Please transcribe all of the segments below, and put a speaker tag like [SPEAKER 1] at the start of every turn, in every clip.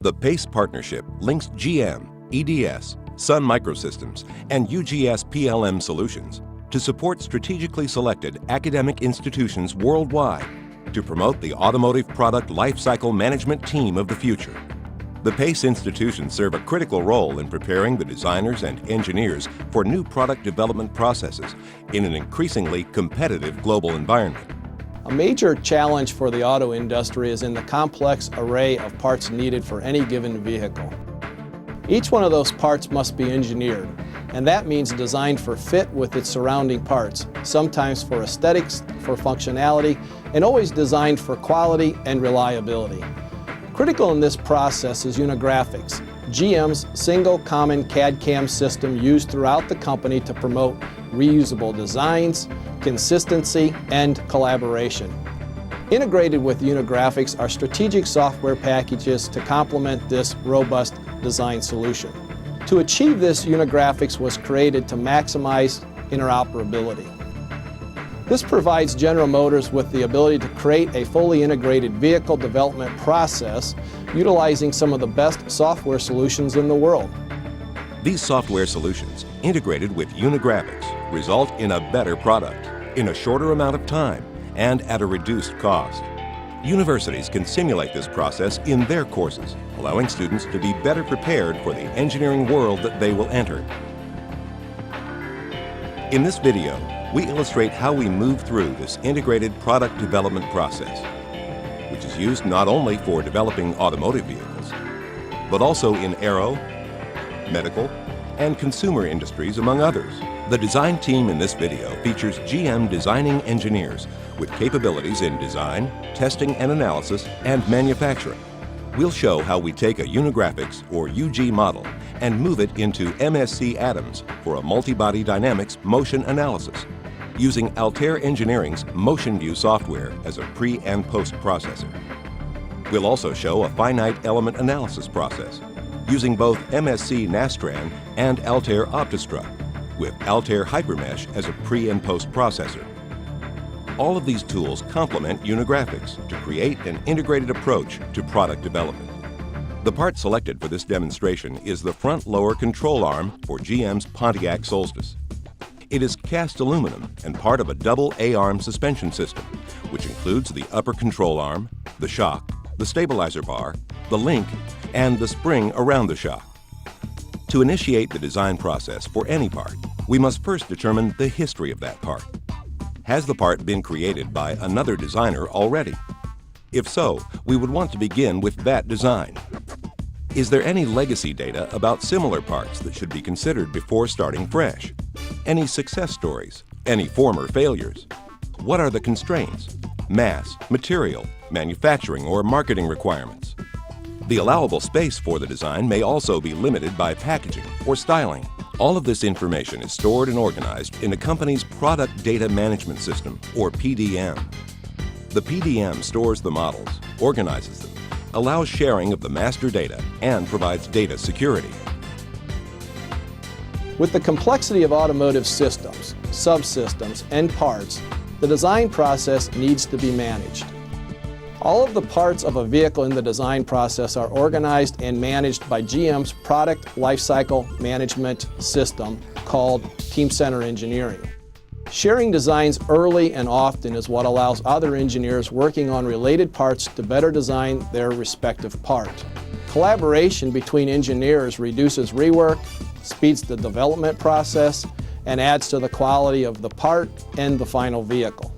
[SPEAKER 1] The PACE partnership links GM, EDS, Sun Microsystems, and UGS PLM Solutions to support strategically selected academic institutions worldwide to promote the automotive product lifecycle management team of the future. The PACE institutions serve a critical role in preparing the designers and engineers for new product development processes in an increasingly competitive global environment.
[SPEAKER 2] A major challenge for the auto industry is in the complex array of parts needed for any given vehicle. Each one of those parts must be engineered, and that means designed for fit with its surrounding parts, sometimes for aesthetics, for functionality, and always designed for quality and reliability. Critical in this process is Unigraphics, GM's single common CAD/CAM system used throughout the company to promote reusable designs, consistency, and collaboration. Integrated with Unigraphics are strategic software packages to complement this robust design solution. To achieve this, Unigraphics was created to maximize interoperability. This provides General Motors with the ability to create a fully integrated vehicle development process utilizing some of the best software solutions in the world.
[SPEAKER 1] These software solutions, integrated with Unigraphics, result in a better product, in a shorter amount of time, and at a reduced cost. Universities can simulate this process in their courses, allowing students to be better prepared for the engineering world that they will enter. In this video, we illustrate how we move through this integrated product development process, which is used not only for developing automotive vehicles, but also in aero, medical, and consumer industries, among others. The design team in this video features GM designing engineers with capabilities in design, testing and analysis, and manufacturing. We'll show how we take a Unigraphics or UG model and move it into MSC Adams for a multi-body dynamics motion analysis, using Altair Engineering's Motion View software as a pre- and post-processor. We'll also show a finite element analysis process, using both MSC Nastran and Altair OptiStruct, with Altair HyperMesh as a pre- and post-processor. All of these tools complement Unigraphics to create an integrated approach to product development. The part selected for this demonstration is the front lower control arm for GM's Pontiac Solstice. It is cast aluminum and part of a double A-arm suspension system, which includes the upper control arm, the shock, the stabilizer bar, the link, and the spring around the shock. To initiate the design process for any part, we must first determine the history of that part. Has the part been created by another designer already? If so, we would want to begin with that design. Is there any legacy data about similar parts that should be considered before starting fresh? Any success stories? Any former failures? What are the constraints? Mass, material, manufacturing, or marketing requirements? The allowable space for the design may also be limited by packaging or styling. All of this information is stored and organized in a company's Product Data Management System, or PDM. The PDM stores the models, organizes them, allows sharing of the master data, and provides data security.
[SPEAKER 2] With the complexity of automotive systems, subsystems, and parts, the design process needs to be managed. All of the parts of a vehicle in the design process are organized and managed by GM's Product Lifecycle Management System called Teamcenter Engineering. Sharing designs early and often is what allows other engineers working on related parts to better design their respective part. Collaboration between engineers reduces rework, speeds the development process, and adds to the quality of the part and the final vehicle.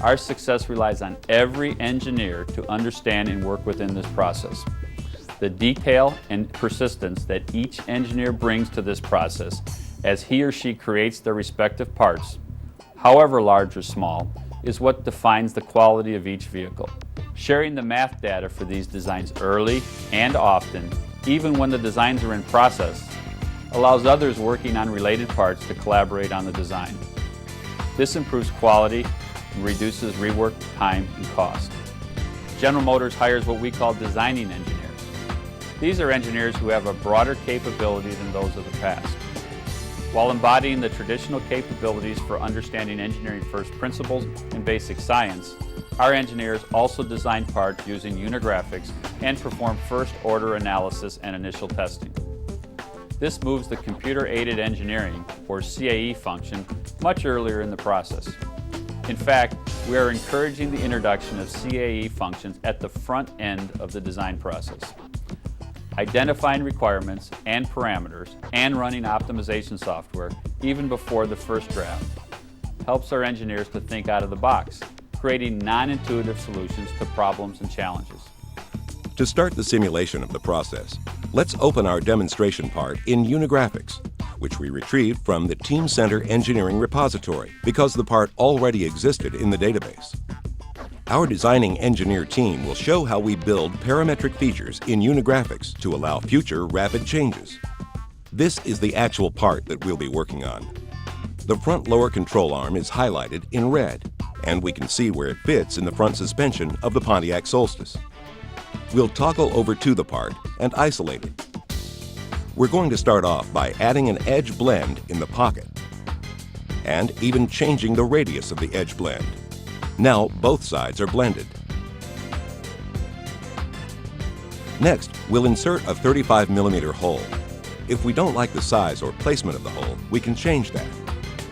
[SPEAKER 3] Our success relies on every engineer to understand and work within this process. The detail and persistence that each engineer brings to this process as he or she creates their respective parts, however large or small, is what defines the quality of each vehicle. Sharing the math data for these designs early and often, even when the designs are in process, allows others working on related parts to collaborate on the design. This improves quality and reduces rework time and cost. General Motors hires what we call designing engineers. These are engineers who have a broader capability than those of the past. While embodying the traditional capabilities for understanding engineering first principles and basic science, Our engineers also design parts using Unigraphics and perform first-order analysis and initial testing. This moves the computer-aided engineering, or CAE function, much earlier in the process. In fact, we are encouraging the introduction of CAE functions at the front end of the design process. Identifying requirements and parameters and running optimization software even before the first draft helps our engineers to think out of the box, creating non-intuitive solutions to problems and challenges.
[SPEAKER 1] To start the simulation of the process, let's open our demonstration part in Unigraphics, which we retrieved from the Teamcenter Engineering repository because the part already existed in the database. Our designing engineer team will show how we build parametric features in Unigraphics to allow future rapid changes. This is the actual part that we'll be working on. The front lower control arm is highlighted in red, and we can see where it fits in the front suspension of the Pontiac Solstice. We'll toggle over to the part and isolate it. We're going to start off by adding an edge blend in the pocket and even changing the radius of the edge blend. Now both sides are blended. Next, we'll insert a 35mm hole. If we don't like the size or placement of the hole, we can change that.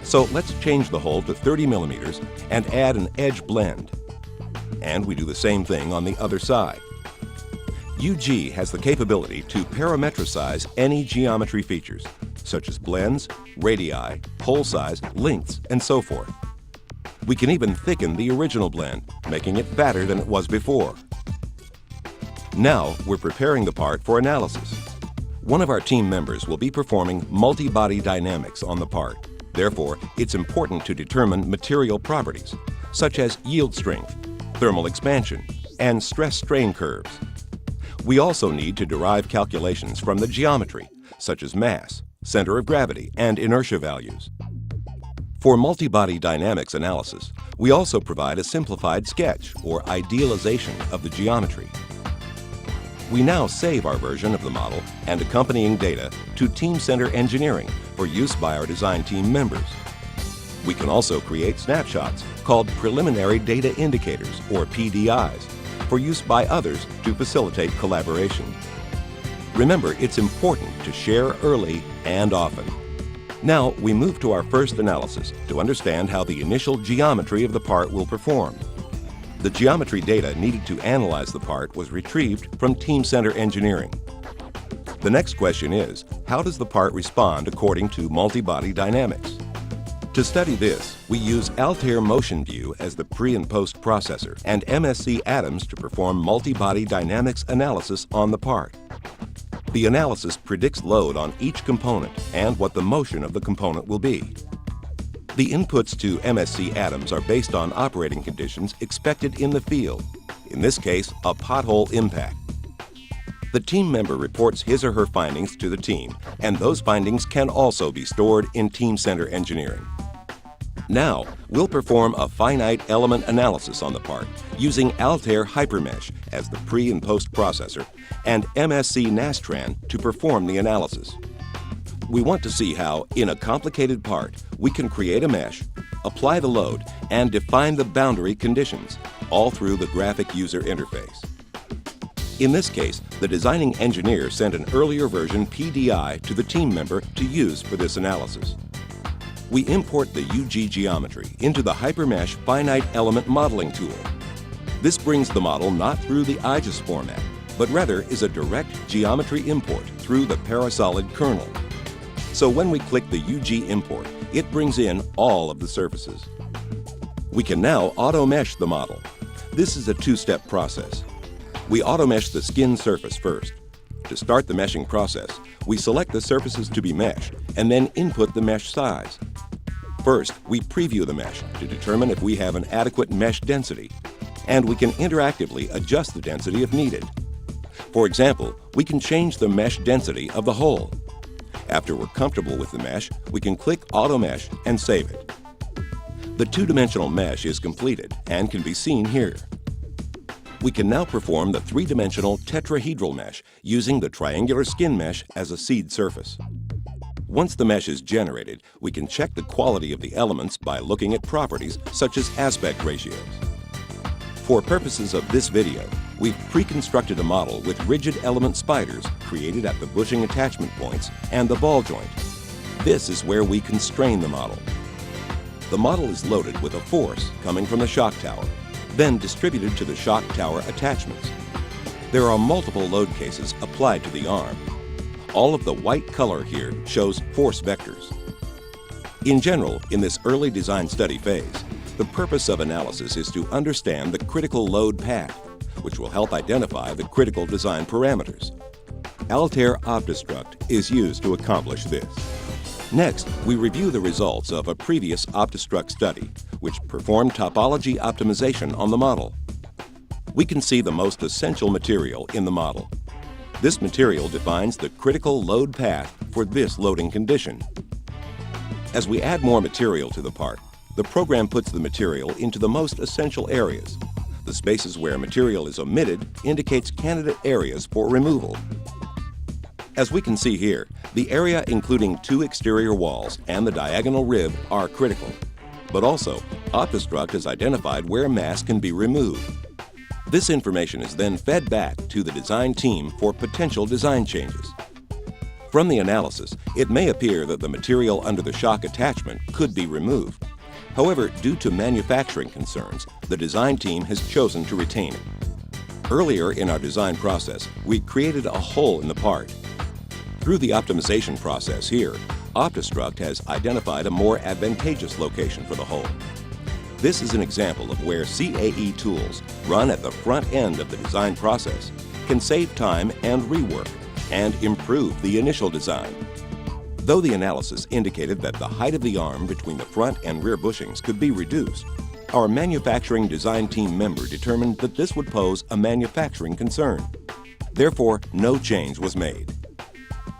[SPEAKER 1] So let's change the hole to 30mm and add an edge blend. And we do the same thing on the other side. UG has the capability to parametricize any geometry features, such as blends, radii, hole size, lengths, and so forth. We can even thicken the original blend, making it fatter than it was before. Now we're preparing the part for analysis. One of our team members will be performing multi-body dynamics on the part. Therefore, it's important to determine material properties, such as yield strength, thermal expansion, and stress-strain curves. We also need to derive calculations from the geometry, such as mass, center of gravity, and inertia values. For multi-body dynamics analysis, we also provide a simplified sketch or idealization of the geometry. We now save our version of the model and accompanying data to Teamcenter Engineering for use by our design team members. We can also create snapshots called Preliminary Data Indicators, or PDIs, for use by others to facilitate collaboration. Remember, it's important to share early and often. Now we move to our first analysis to understand how the initial geometry of the part will perform. The geometry data needed to analyze the part was retrieved from Teamcenter Engineering. The next question is, how does the part respond according to multi-body dynamics? To study this, we use Altair Motion View as the pre- and post-processor and MSC Atoms to perform multi-body dynamics analysis on the part. The analysis predicts load on each component and what the motion of the component will be. The inputs to MSC Atoms are based on operating conditions expected in the field, in this case, a pothole impact. The team member reports his or her findings to the team, and those findings can also be stored in Teamcenter Engineering. Now, we'll perform a finite element analysis on the part using Altair HyperMesh as the pre- and post-processor and MSC Nastran to perform the analysis. We want to see how, in a complicated part, we can create a mesh, apply the load, and define the boundary conditions, all through the graphic user interface. In this case, the designing engineer sent an earlier version PDI to the team member to use for this analysis. We import the UG geometry into the HyperMesh Finite Element Modeling tool. This brings the model not through the IGES format, but rather is a direct geometry import through the Parasolid kernel. So when we click the UG import, it brings in all of the surfaces. We can now auto-mesh the model. This is a two-step process. We auto-mesh the skin surface first. To start the meshing process, we select the surfaces to be meshed and then input the mesh size. First, we preview the mesh to determine if we have an adequate mesh density, and we can interactively adjust the density if needed. For example, we can change the mesh density of the hole. After we're comfortable with the mesh, we can click Auto Mesh and save it. The two-dimensional mesh is completed and can be seen here. We can now perform the three-dimensional tetrahedral mesh using the triangular skin mesh as a seed surface. Once the mesh is generated, we can check the quality of the elements by looking at properties such as aspect ratios. For purposes of this video, we've pre-constructed a model with rigid element spiders created at the bushing attachment points and the ball joint. This is where we constrain the model. The model is loaded with a force coming from the shock tower, then distributed to the shock tower attachments. There are multiple load cases applied to the arm. All of the white color here shows force vectors. In general, in this early design study phase, the purpose of analysis is to understand the critical load path, which will help identify the critical design parameters. Altair OptiStruct is used to accomplish this. Next, we review the results of a previous OptiStruct study, which performed topology optimization on the model. We can see the most essential material in the model. This material defines the critical load path for this loading condition. As we add more material to the part, the program puts the material into the most essential areas. The spaces where material is omitted indicates candidate areas for removal. As we can see here, the area including 2 exterior walls and the diagonal rib are critical. But also, OptiStruct has identified where mass can be removed. This information is then fed back to the design team for potential design changes. From the analysis, it may appear that the material under the shock attachment could be removed. However, due to manufacturing concerns, the design team has chosen to retain it. Earlier in our design process, we created a hole in the part. Through the optimization process here, OptiStruct has identified a more advantageous location for the hole. This is an example of where CAE tools run at the front end of the design process can save time and rework and improve the initial design. Though the analysis indicated that the height of the arm between the front and rear bushings could be reduced, our manufacturing design team member determined that this would pose a manufacturing concern. Therefore, no change was made.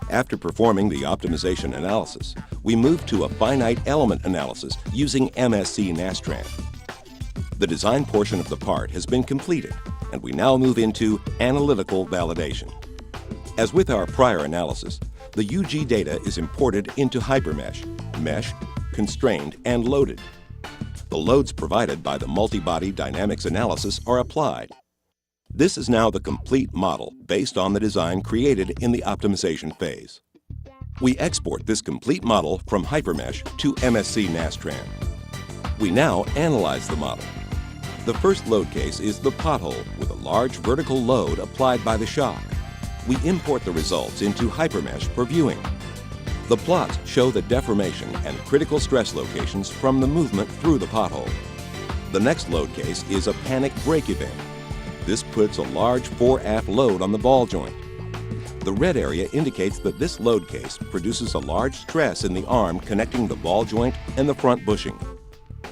[SPEAKER 1] After performing the optimization analysis, we moved to a finite element analysis using MSC Nastran. The design portion of the part has been completed, and we now move into analytical validation. As with our prior analysis, the UG data is imported into HyperMesh, meshed, constrained, and loaded. The loads provided by the multi-body dynamics analysis are applied. This is now the complete model based on the design created in the optimization phase. We export this complete model from HyperMesh to MSC Nastran. We now analyze the model. The first load case is the pothole with a large vertical load applied by the shock. We import the results into HyperMesh for viewing. The plots show the deformation and critical stress locations from the movement through the pothole. The next load case is a panic brake event. This puts a large fore-aft load on the ball joint. The red area indicates that this load case produces a large stress in the arm connecting the ball joint and the front bushing.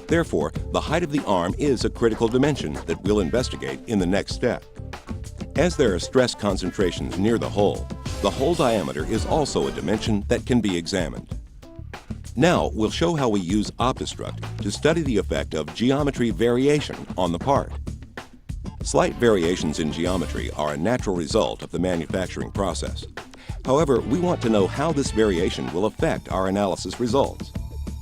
[SPEAKER 1] Therefore, the height of the arm is a critical dimension that we'll investigate in the next step. As there are stress concentrations near the hole diameter is also a dimension that can be examined. Now, we'll show how we use OptiStruct to study the effect of geometry variation on the part. Slight variations in geometry are a natural result of the manufacturing process. However, we want to know how this variation will affect our analysis results.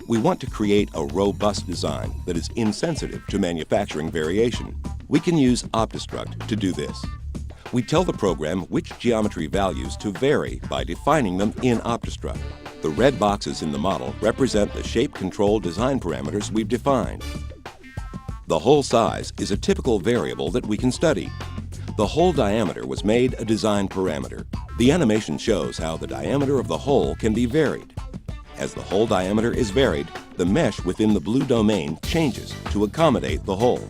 [SPEAKER 1] We want to create a robust design that is insensitive to manufacturing variation. We can use OptiStruct to do this. We tell the program which geometry values to vary by defining them in OptiStruct. The red boxes in the model represent the shape control design parameters we've defined. The hole size is a typical variable that we can study. The hole diameter was made a design parameter. The animation shows how the diameter of the hole can be varied. As the hole diameter is varied, the mesh within the blue domain changes to accommodate the hole.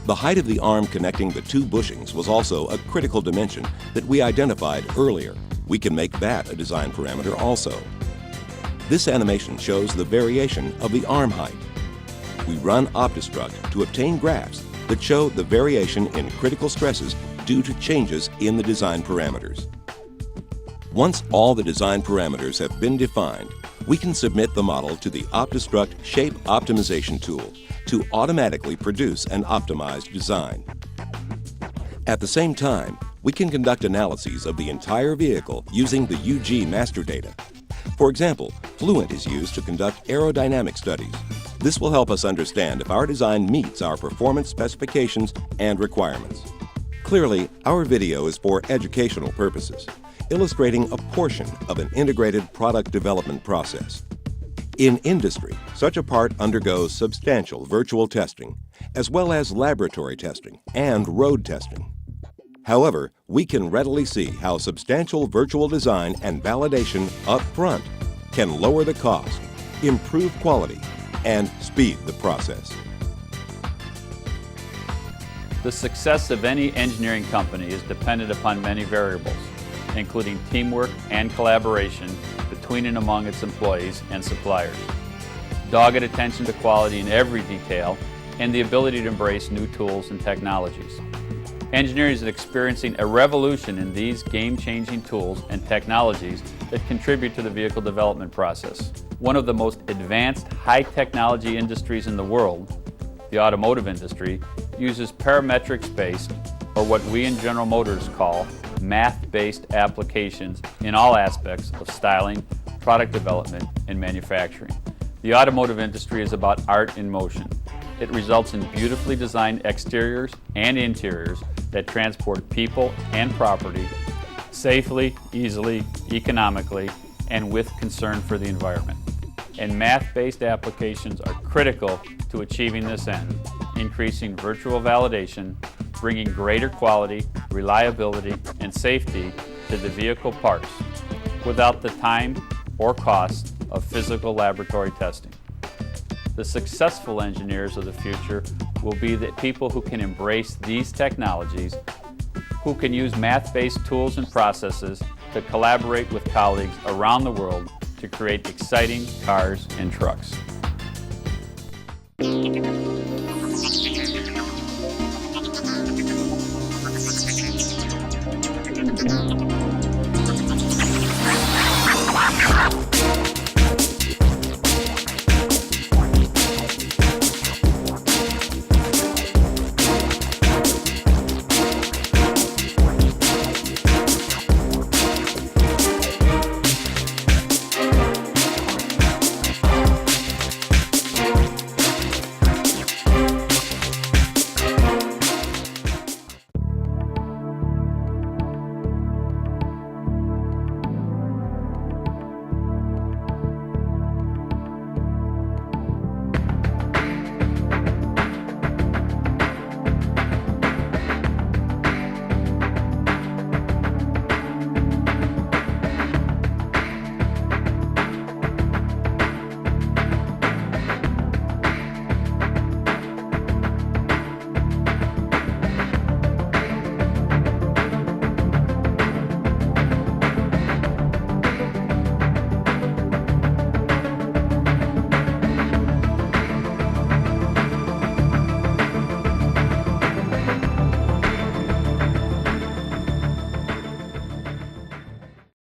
[SPEAKER 1] The height of the arm connecting the 2 bushings was also a critical dimension that we identified earlier. We can make that a design parameter also. This animation shows the variation of the arm height. We run OptiStruct to obtain graphs that show the variation in critical stresses due to changes in the design parameters. Once all the design parameters have been defined, we can submit the model to the OptiStruct Shape Optimization tool to automatically produce an optimized design. At the same time, we can conduct analyses of the entire vehicle using the UG master data. For example, Fluent is used to conduct aerodynamic studies. This will help us understand if our design meets our performance specifications and requirements. Clearly, our video is for educational purposes, illustrating a portion of an integrated product development process. In industry, such a part undergoes substantial virtual testing, as well as laboratory testing and road testing. However, we can readily see how substantial virtual design and validation up front can lower the cost, improve quality, and speed the process.
[SPEAKER 3] The success of any engineering company is dependent upon many variables, including teamwork and collaboration between and among its employees and suppliers, dogged attention to quality in every detail, and the ability to embrace new tools and technologies. Engineering is experiencing a revolution in these game-changing tools and technologies that contribute to the vehicle development process. One of the most advanced high-technology industries in the world, the automotive industry, uses parametrics-based, or what we in General Motors call math-based applications in all aspects of styling, product development, and manufacturing. The automotive industry is about art in motion. It results in beautifully designed exteriors and interiors that transport people and property safely, easily, economically, and with concern for the environment. And math-based applications are critical to achieving this end, increasing virtual validation, bringing greater quality, reliability, and safety to the vehicle parts without the time or cost of physical laboratory testing. The successful engineers of the future will be the people who can embrace these technologies, who can use math-based tools and processes to collaborate with colleagues around the world to create exciting cars and trucks.